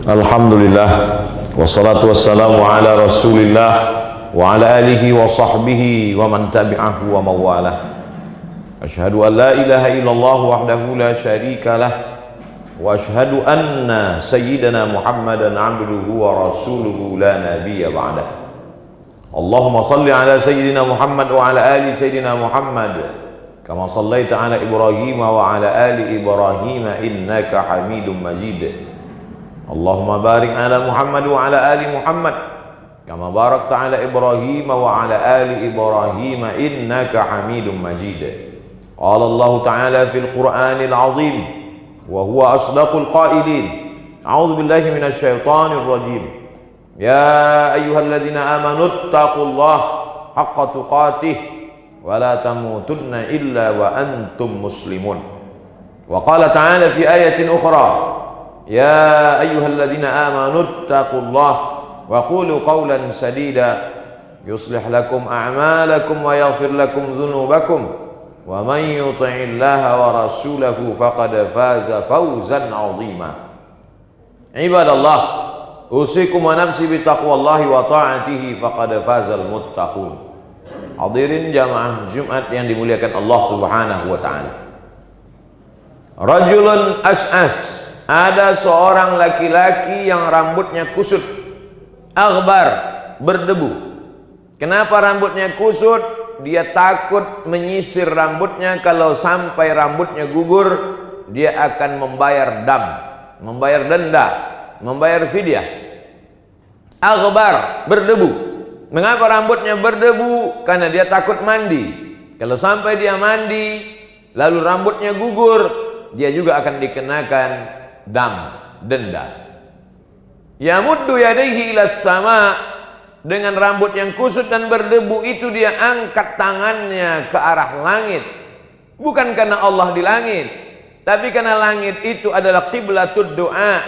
Alhamdulillah, wassalatu wassalamu ala rasulillah wa ala alihi wa sahbihi wa man tabi'ahu wa mawalah. Ashhadu an la ilaha illallah wahdahu la syarika lah, wa ashhadu anna sayyidana Muhammadan abduhu wa rasuluhu la nabiyya ba'dah. Allahumma salli ala sayyidina Muhammad wa ala ali sayyidina Muhammad kama sallaita ala Ibrahim wa ala ali Ibrahim innaka Hamidum Majid. Allahumma barik ala Muhammad wa ala ali Muhammad kama barakta ala Ibrahim wa ala ali Ibrahim innaka Hamidum Majid. Qala Allah Ta'ala fil Qur'anil Azim wa huwa asdaqul qailin. A'udzu billahi minasy syaithanir rajim. Ya ayyuhalladzina amanu taqullaha haqqa tuqatih wa la tamutunna illa wa antum muslimun. Wa qala ta'ala fi ayatin ukhra, ya ayyuhalladzina amanu taqullaha wa qulu qawlan sadida yuslih lakum a'malakum wa yaghfir lakum dhunubakum wa man yuti'illaha wa rasulahu faqad faza fawzan 'azima. Ibadallah, usikum wa nafsi bi taqwallahi wa ta'atihi faqad fazal muttaqun. Hadirin jamaah Jumat yang dimuliakan Allah Subhanahu wa taala. Rajulun as'as, ada seorang laki-laki yang rambutnya kusut, aghbar, berdebu. Kenapa rambutnya kusut? Dia takut menyisir rambutnya, kalau sampai rambutnya gugur dia akan membayar dam, membayar denda, membayar fidyah. Aghbar, berdebu. Mengapa rambutnya berdebu? Karena dia takut mandi. Kalau sampai dia mandi lalu rambutnya gugur, dia juga akan dikenakan dam, denda. Yamuddu yadayhi ilas sama, dengan rambut yang kusut dan berdebu itu dia angkat tangannya ke arah langit. Bukan karena Allah di langit, tapi karena langit itu adalah qiblatud doa,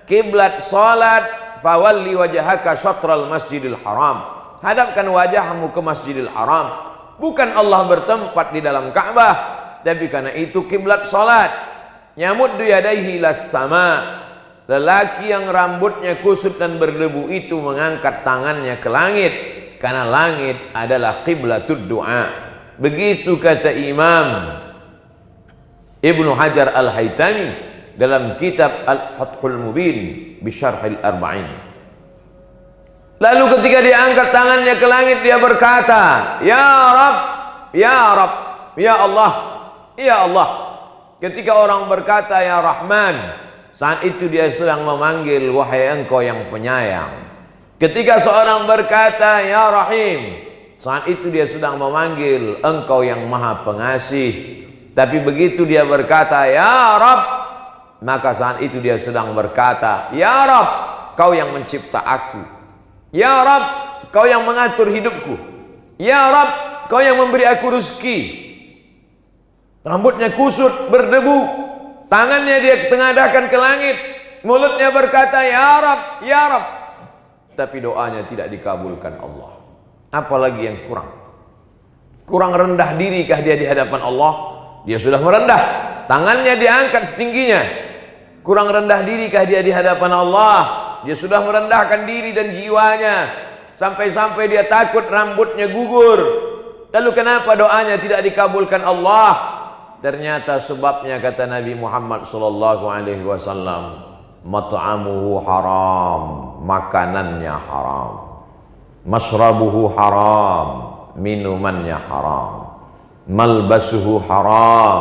kiblat salat. Fawalli wajhaka syatral masjidil haram, hadapkan wajahmu ke Masjidil Haram. Bukan Allah bertempat di dalam Ka'bah, tapi karena itu kiblat salat. Yamuddu yadayhi ilas sama, lelaki yang rambutnya kusut dan berdebu itu mengangkat tangannya ke langit, karena langit adalah qiblatud doa. Begitu kata Imam Ibnu Hajar Al-Haytami dalam kitab Al-Fathul Mubin bi Syarhil Arba'in. Lalu ketika dia angkat tangannya ke langit, dia berkata, Ya Rabb, Ya Rabb, Ya Allah, Ya Allah. Ketika orang berkata Ya Rahman, saat itu dia sedang memanggil wahai engkau yang penyayang. Ketika seorang berkata Ya Rahim, saat itu dia sedang memanggil engkau yang maha pengasih. Tapi begitu dia berkata Ya Rabb, maka saat itu dia sedang berkata Ya Rabb, kau yang mencipta aku. Ya Rabb, kau yang mengatur hidupku. Ya Rabb, kau yang memberi aku rezeki. Rambutnya kusut, berdebu, tangannya dia tengadahkan ke langit, mulutnya berkata Ya Rabb, Ya Rabb, tapi doanya tidak dikabulkan Allah. Apalagi yang kurang? Kurang rendah dirikah dia di hadapan Allah? Dia sudah merendah, tangannya diangkat setingginya. Kurang rendah dirikah dia di hadapan Allah? Dia sudah merendahkan diri dan jiwanya, sampai-sampai dia takut rambutnya gugur. Lalu kenapa doanya tidak dikabulkan Allah? Ternyata sebabnya kata Nabi Muhammad sallallahu alaihi wasallam, mat'amuhu haram, makanannya haram. Mashrabuhu haram, minumannya haram. Malbasuhu haram,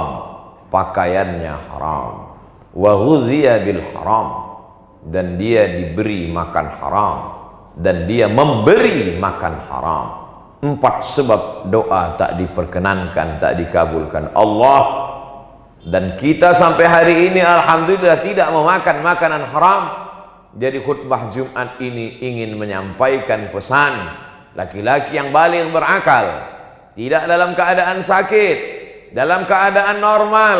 pakaiannya haram. Wa ghuziya bil haram, dan dia diberi makan haram, dan dia memberi makan haram. 4 sebab doa tak diperkenankan, tak dikabulkan Allah. Dan kita sampai hari ini alhamdulillah tidak memakan makanan haram. Jadi khutbah Jumat ini ingin menyampaikan pesan laki-laki yang baligh berakal, tidak dalam keadaan sakit, dalam keadaan normal,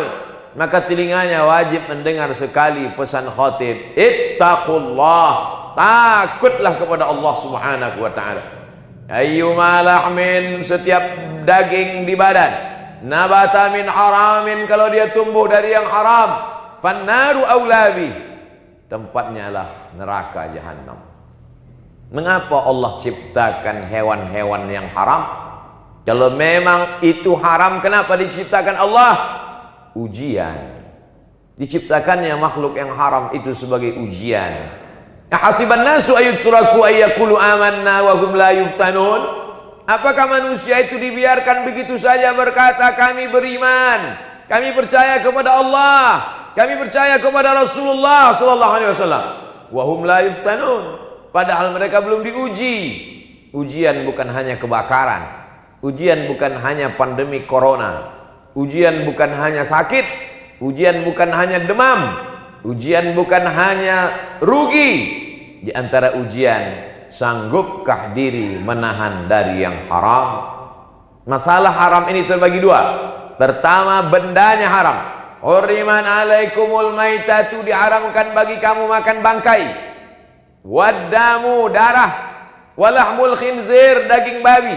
maka telinganya wajib mendengar sekali pesan khatib. Ittaqullah, takutlah kepada Allah Subhanahu wa taala. Ayyuma lahmin, setiap daging di badan, nabata min haramin, kalau dia tumbuh dari yang haram, fannaru aulabi, tempatnya adalah neraka jahanam. Mengapa Allah ciptakan hewan-hewan yang haram? Kalau memang itu haram, kenapa diciptakan Allah? Ujian. Diciptakannya makhluk yang haram itu sebagai ujian. Ahasiban nasu ayyutsraku ayyaqulu amanna wa hum la yuftanun? Apakah manusia itu dibiarkan begitu saja berkata kami beriman, kami percaya kepada Allah, kami percaya kepada Rasulullah sallallahu alaihi wasallam, wa hum la yuftanun? Padahal mereka belum diuji. Ujian bukan hanya kebakaran, ujian bukan hanya pandemi corona, ujian bukan hanya sakit, ujian bukan hanya demam, ujian bukan hanya rugi. Di antara ujian, sanggupkah diri menahan dari yang haram? Masalah haram ini terbagi dua. Pertama, bendanya haram. Hurriman alaikumul maitatu, diharamkan bagi kamu makan bangkai. Waddamu, darah. Walahmul khinzir, daging babi.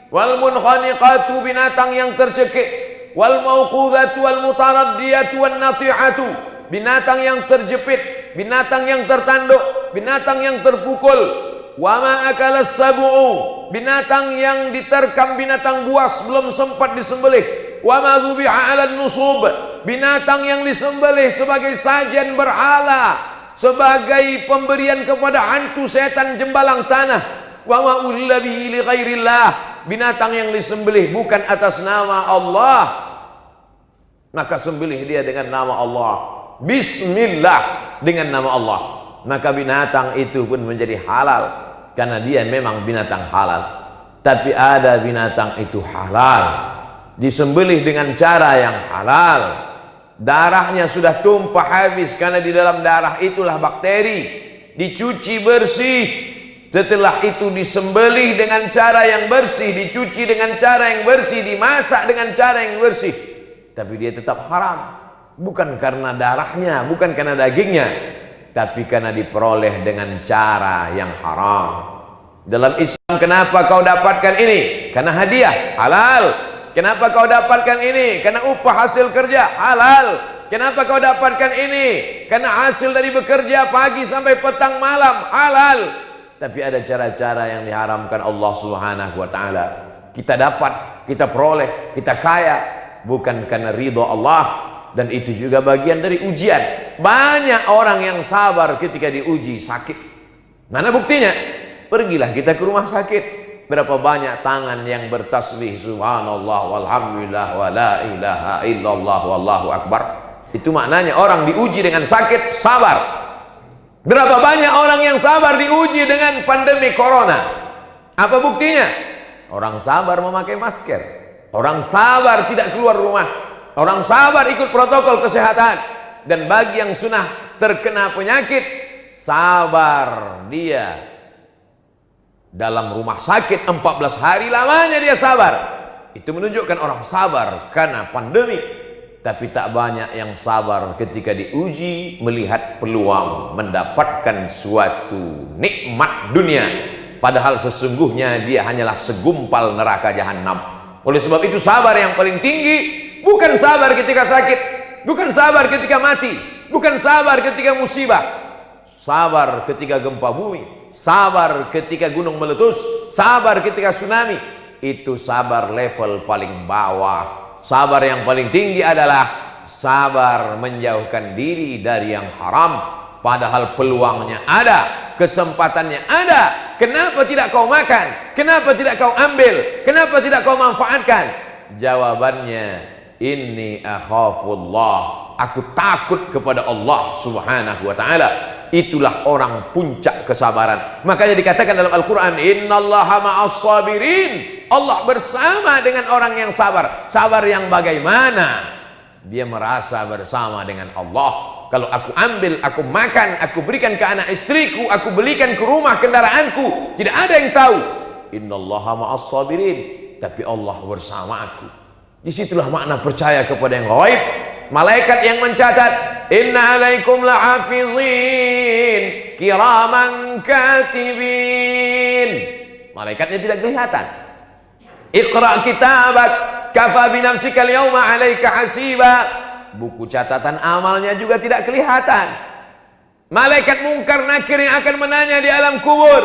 Wal munkhaniqatu, binatang yang tercekik. Wal mauqudhatu wal mutaraddiyatu wan natihatu, binatang yang terjepit, binatang yang tertanduk, binatang yang terpukul. Wa ma akalas sab'u, binatang yang diterkam, binatang buas belum sempat disembelih. Wa ma dzubiha 'alan nusub, binatang yang disembelih sebagai sajian berhala, sebagai pemberian kepada hantu setan jembalang tanah. Wa ma uhilla bihi li ghairillah, binatang yang disembelih bukan atas nama Allah, maka sembelih dia dengan nama Allah. Bismillah, dengan nama Allah. Maka binatang itu pun menjadi halal karena dia memang binatang halal. Tapi ada binatang itu halal disembelih dengan cara yang halal. Darahnya sudah tumpah habis karena di dalam darah itulah bakteri. Dicuci bersih. Setelah itu disembelih dengan cara yang bersih, dicuci dengan cara yang bersih, dimasak dengan cara yang bersih. Tapi dia tetap haram. Bukan karena darahnya, bukan karena dagingnya, tapi karena diperoleh dengan cara yang haram. Dalam Islam, kenapa kau dapatkan ini? Karena hadiah, halal. Kenapa kau dapatkan ini? Karena upah hasil kerja, halal. Kenapa kau dapatkan ini? Karena hasil dari bekerja pagi sampai petang malam, halal. Tapi ada cara-cara yang diharamkan Allah Subhanahu wa ta'ala. Kita dapat, kita peroleh, kita kaya bukan karena ridho Allah. Dan itu juga bagian dari ujian. Banyak orang yang sabar ketika diuji sakit. Mana buktinya? Pergilah kita ke rumah sakit. Berapa banyak tangan yang bertasbih subhanallah walhamdulillah wa la ilaha illallah wallahu akbar. Itu maknanya orang diuji dengan sakit, sabar. Berapa banyak orang yang sabar diuji dengan pandemi corona? Apa buktinya? Orang sabar memakai masker, orang sabar tidak keluar rumah, orang sabar ikut protokol kesehatan. Dan bagi yang sudah terkena penyakit, sabar dia dalam rumah sakit 14 hari lamanya dia sabar. Itu menunjukkan orang sabar karena pandemi. Tapi tak banyak yang sabar ketika diuji, melihat peluang mendapatkan suatu nikmat dunia, padahal sesungguhnya dia hanyalah segumpal neraka jahanam. Oleh sebab itu, sabar yang paling tinggi bukan sabar ketika sakit, bukan sabar ketika mati, bukan sabar ketika musibah. Sabar ketika gempa bumi, sabar ketika gunung meletus, sabar ketika tsunami. Itu sabar level paling bawah. Sabar yang paling tinggi adalah sabar menjauhkan diri dari yang haram, padahal peluangnya ada, kesempatannya ada. Kenapa tidak kau makan? Kenapa tidak kau ambil? Kenapa tidak kau manfaatkan? Jawabannya, inni akhafullah, aku takut kepada Allah Subhanahu wa ta'ala. Itulah orang puncak kesabaran. Makanya dikatakan dalam Al-Quran, innallaha ma'as sabirin, Allah bersama dengan orang yang sabar. Sabar yang bagaimana? Dia merasa bersama dengan Allah. Kalau aku ambil, aku makan, aku berikan ke anak istriku, aku belikan ke rumah kendaraanku, tidak ada yang tahu. Innallaha ma'as sabirin, tapi Allah bersama aku. Disitulah makna percaya kepada yang gaib. Malaikat yang mencatat, inna alaikum lahafizin kiraman katibin. Malaikatnya tidak kelihatan. Iqra kitabak kafa binafsika al-yawma 'alaika hasiba. Buku catatan amalnya juga tidak kelihatan. Malaikat mungkar nakir yang akan menanya di alam kubur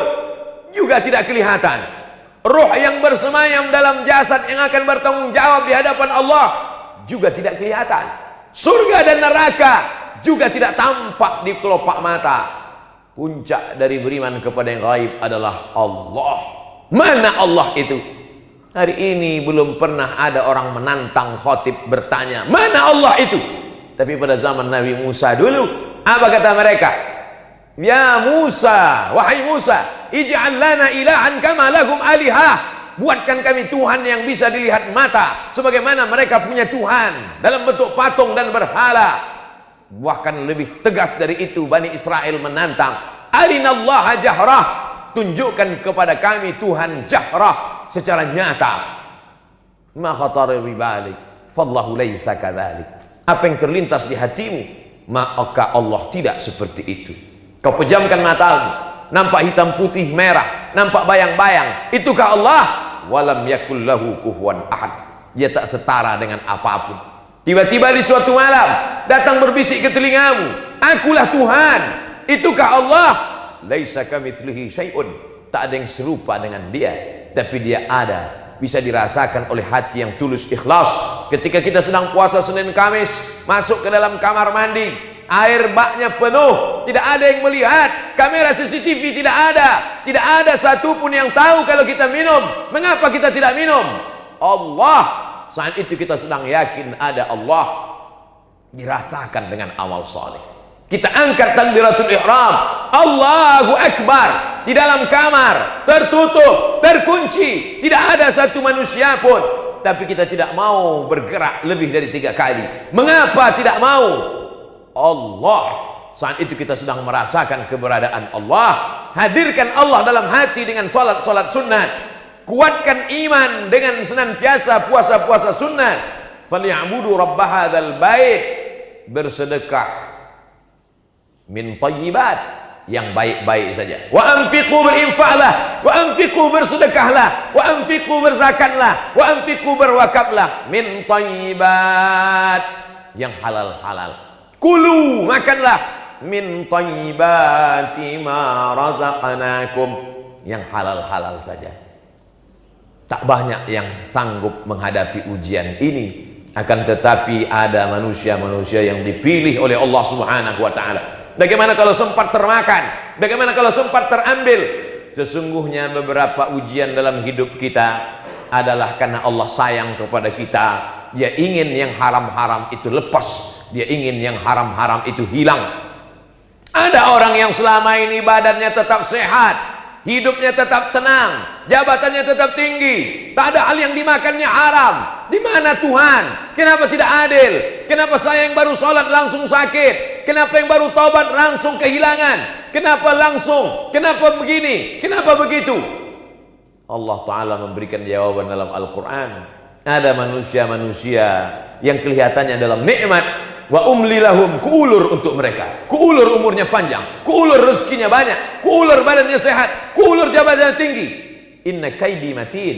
juga tidak kelihatan. Ruh yang bersemayam dalam jasad yang akan bertanggung jawab di hadapan Allah juga tidak kelihatan. Surga dan neraka juga tidak tampak di kelopak mata. Puncak dari beriman kepada yang gaib adalah Allah. Mana Allah itu? Hari ini belum pernah ada orang menantang khatib bertanya, mana Allah itu? Tapi pada zaman Nabi Musa dulu, apa kata mereka? Ya Musa, wahai Musa, ij'al lana ilahan kama lahum alihah. Buatkan kami Tuhan yang bisa dilihat mata, sebagaimana mereka punya Tuhan dalam bentuk patung dan berhala. Bahkan lebih tegas dari itu, Bani Israel menantang, arinallaha jahrah, tunjukkan kepada kami Tuhan jahrah, secara nyata. Ma khatara bi balik, fallahu laisa kadzalik. Apa yang terlintas di hatimu, maka Allah tidak seperti itu. Kau pejamkan matamu, nampak hitam putih merah, nampak bayang-bayang, itukah Allah? Walam yakul lahu kufuwan ahad. Dia tak setara dengan apapun. Tiba-tiba di suatu malam datang berbisik ke telingamu, akulah Tuhan, itukah Allah? Laisa kamitslihi syai'un. Tak ada yang serupa dengan dia, tapi dia ada. Bisa dirasakan oleh hati yang tulus ikhlas. Ketika kita sedang puasa Senin Kamis, masuk ke dalam kamar mandi, air baknya penuh, tidak ada yang melihat, kamera CCTV tidak ada, tidak ada satupun yang tahu kalau kita minum. Mengapa kita tidak minum? Allah. Saat itu kita sedang yakin ada Allah. Dirasakan dengan amal saleh. Kita angkat takbiratul ihram, Allahu Akbar, di dalam kamar, tertutup, terkunci, tidak ada satu manusia pun. Tapi kita tidak mau bergerak lebih dari 3 kali. Mengapa tidak mau? Allah. Saat itu kita sedang merasakan keberadaan Allah. Hadirkan Allah dalam hati dengan salat-salat sunnah. Kuatkan iman dengan senantiasa puasa-puasa sunnah. Falyabudu rabb hadzal bait. Bersedekah min thayyibat, yang baik-baik saja. Wa anfiqu, berinfaklah, wa anfiqu, bersedekahlah, wa anfiqu, berzakatlah, wa anfiqu, berwakaflah, min thayyibat, yang halal-halal. Kulu, makanlah, min thayyibati ma razaqnakum, yang halal-halal saja. Tak banyak yang sanggup menghadapi ujian ini, akan tetapi ada manusia-manusia yang dipilih oleh Allah Subhanahu wa taala. Bagaimana kalau sempat termakan? Bagaimana kalau sempat terambil? Sesungguhnya beberapa ujian dalam hidup kita adalah karena Allah sayang kepada kita. Dia ingin yang haram-haram itu lepas. Dia ingin yang haram-haram itu hilang. Ada orang yang selama ini badannya tetap sehat, hidupnya tetap tenang, jabatannya tetap tinggi, tak ada hal yang dimakannya haram. Di mana Tuhan? Kenapa tidak adil? Kenapa saya yang baru sholat langsung sakit? Kenapa yang baru taubat langsung kehilangan? Kenapa langsung? Kenapa begini? Kenapa begitu? Allah Ta'ala memberikan jawaban dalam Al-Quran. Ada manusia-manusia yang kelihatannya dalam nikmat, wa umli lahum, kuulur untuk mereka, kuulur umurnya panjang, kuulur rezekinya banyak, kuulur badannya sehat, kuulur jabatannya tinggi. Inna kaidi matin,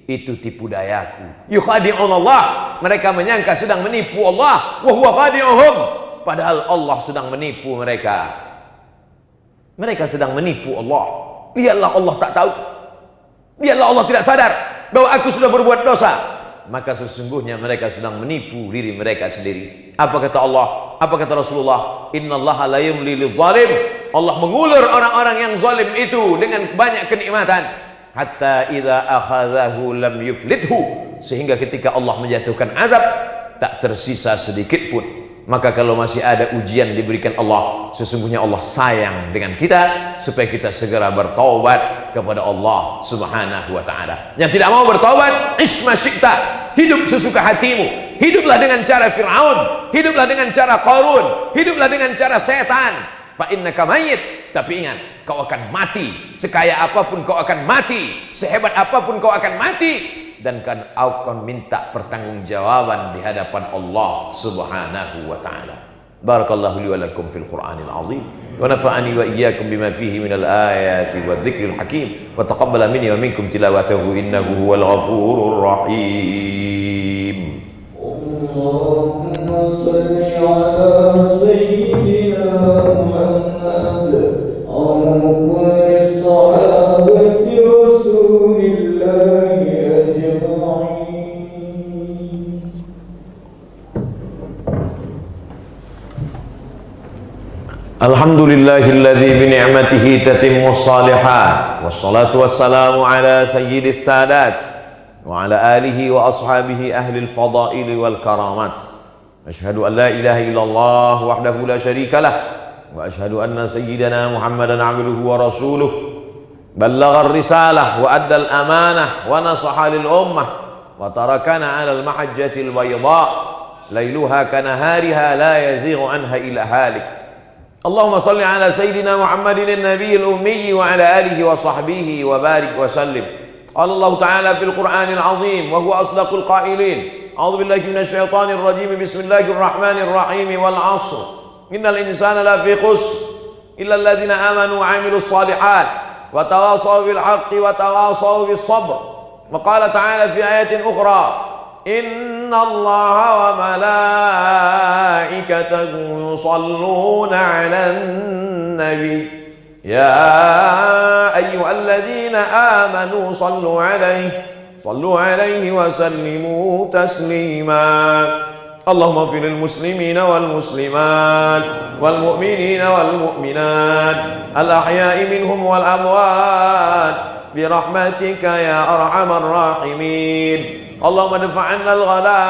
itu tipu dayaku. Yukhadi'un Allah, mereka menyangka sedang menipu Allah, wa huwa khadi'uhum, padahal Allah sedang menipu mereka. Mereka sedang menipu Allah. Lihatlah Allah tak tahu, lihatlah Allah tidak sadar bahwa aku sudah berbuat dosa. Maka sesungguhnya mereka sedang menipu diri mereka sendiri. Apa kata Allah? Apa kata Rasulullah? Innallaha la yumli lizalim. Allah mengulur orang-orang yang zalim itu dengan banyak kenikmatan. Hatta idza akhadhahu lam yuflithu, sehingga ketika Allah menjatuhkan azab tak tersisa sedikit pun. Maka kalau masih ada ujian diberikan Allah, sesungguhnya Allah sayang dengan kita supaya kita segera bertaubat kepada Allah Subhanahu wa taala. Yang tidak mau bertaubat, isma syi'ta, hidup sesuka hatimu. Hiduplah dengan cara Fir'aun, hiduplah dengan cara Qarun, hiduplah dengan cara setan. Fa innaka mayyit, tapi ingat, kau akan mati. Sekaya apapun kau akan mati, sehebat apapun kau akan mati, dan kan akan minta pertanggungjawaban di hadapan Allah Subhanahu wa taala. Barakallahu li wa lakum fil Qur'anil azim wa nafa'ani wa iyyakum bima fihi minal ayati wadh-dhikril hakim wa taqabbala minni wa minkum tilawatahu innahu huwal ghafurur rahim. Allahumma shalli ala sayyidina Muhammad Alhamdulillahilladzi bini'matihi tatimmus shalihat. Wassalatu wassalamu ala sayyidis sadat wa ala alihi wa ashabihi ahlil fadaili wal karamat. Asyhadu an la ilaha illallah wahdahu la syarikalah wa asyhadu anna sayyidana Muhammadan abduhu wa rasuluh. Ballagha ar-risalah wa adda al-amanah wa nasaha lil ummah wa tarakana 'ala al-mahajjati al-bayda lailuha kanahariha la yazighu anha illa halik. Allahumma salli ala sayyidina Muhammadin an-nabiyil ummi wa ala alihi wa sahbihi wa barik wa sallim. Qala Allah ta'ala fil Qur'anil 'azim wa huwa asdaqul qailin. A'udzu billahi minasy syaithanir rajim. Bismillahirrahmanirrahim. Wal 'ashr. Innal insana lafi khusr illa alladhina amanu wa 'amilus shalihat wa tawasaw bil haqqi wa tawasaw bis sabr. Wa qala ta'ala fi ayatin ukhra. Inna Allaha wa malaikatahu yusalluna 'alan nabi ya ayyuhalladzina amanu sallu 'alaihi wa sallimu taslima. Allahumma ighfir lil muslimina wal muslimat wal mu'minina wal mu'minat al ahya'i minhum wal amwat bi rahmatika ya arhamar rahimin. Allahumma dafa'anna al-ghala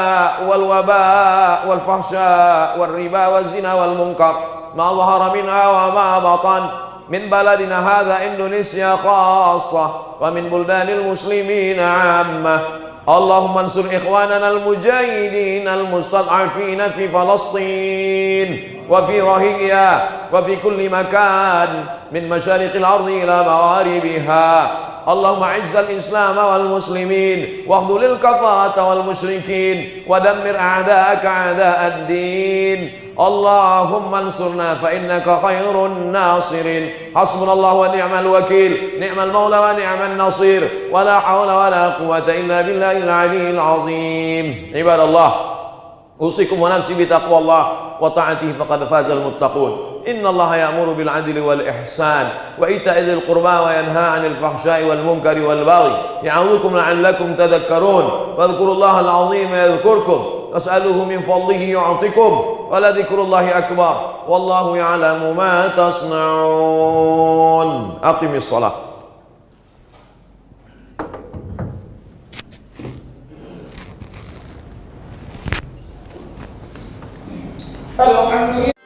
wal waba wal fahsya wal riba wal zina wal munkar ma dhahara minha wa ma batan min baladina hadha Indonesia khassa wa min buldanil muslimin 'ammah. Allahumma ansur ikhwanana al-mujahidin al-mustad'afina fi Falastin wa fi Rohingya wa fi kulli makan min masyariqil ardi ila magharibiha. Allahumma izzal islam wal muslimin wa akhdhulil kafarata wal musyrikin wa dammir a'da'aka a'da'ad-din. Allahumma ansurna fa innaka khairun nasirin. Hasbunallahu wa ni'mal wakil, ni'mal maula wa ni'man nasir, wa la hawla wa la quwwata illa billahil aliyyil azim. Ibadallah, usikum wa nafsi bi taqwallah wa ta'atihi faqad fazal muttaqun. Inna Allah ya'muru bil 'adli wal ihsan wa ita'i dzil qurba wa yanha 'anil fahsya'i wal munkari wal baghi ya'udzukum la'allakum tadhakkarun. Fadhkurullaha al-'azima yadhkurkum was'aluhu min fadlihi yu'tikum wa la dzikrullahi akbar wallahu ya'lamu ma tasna'un. Aqimis shalah. Alhamdulillah.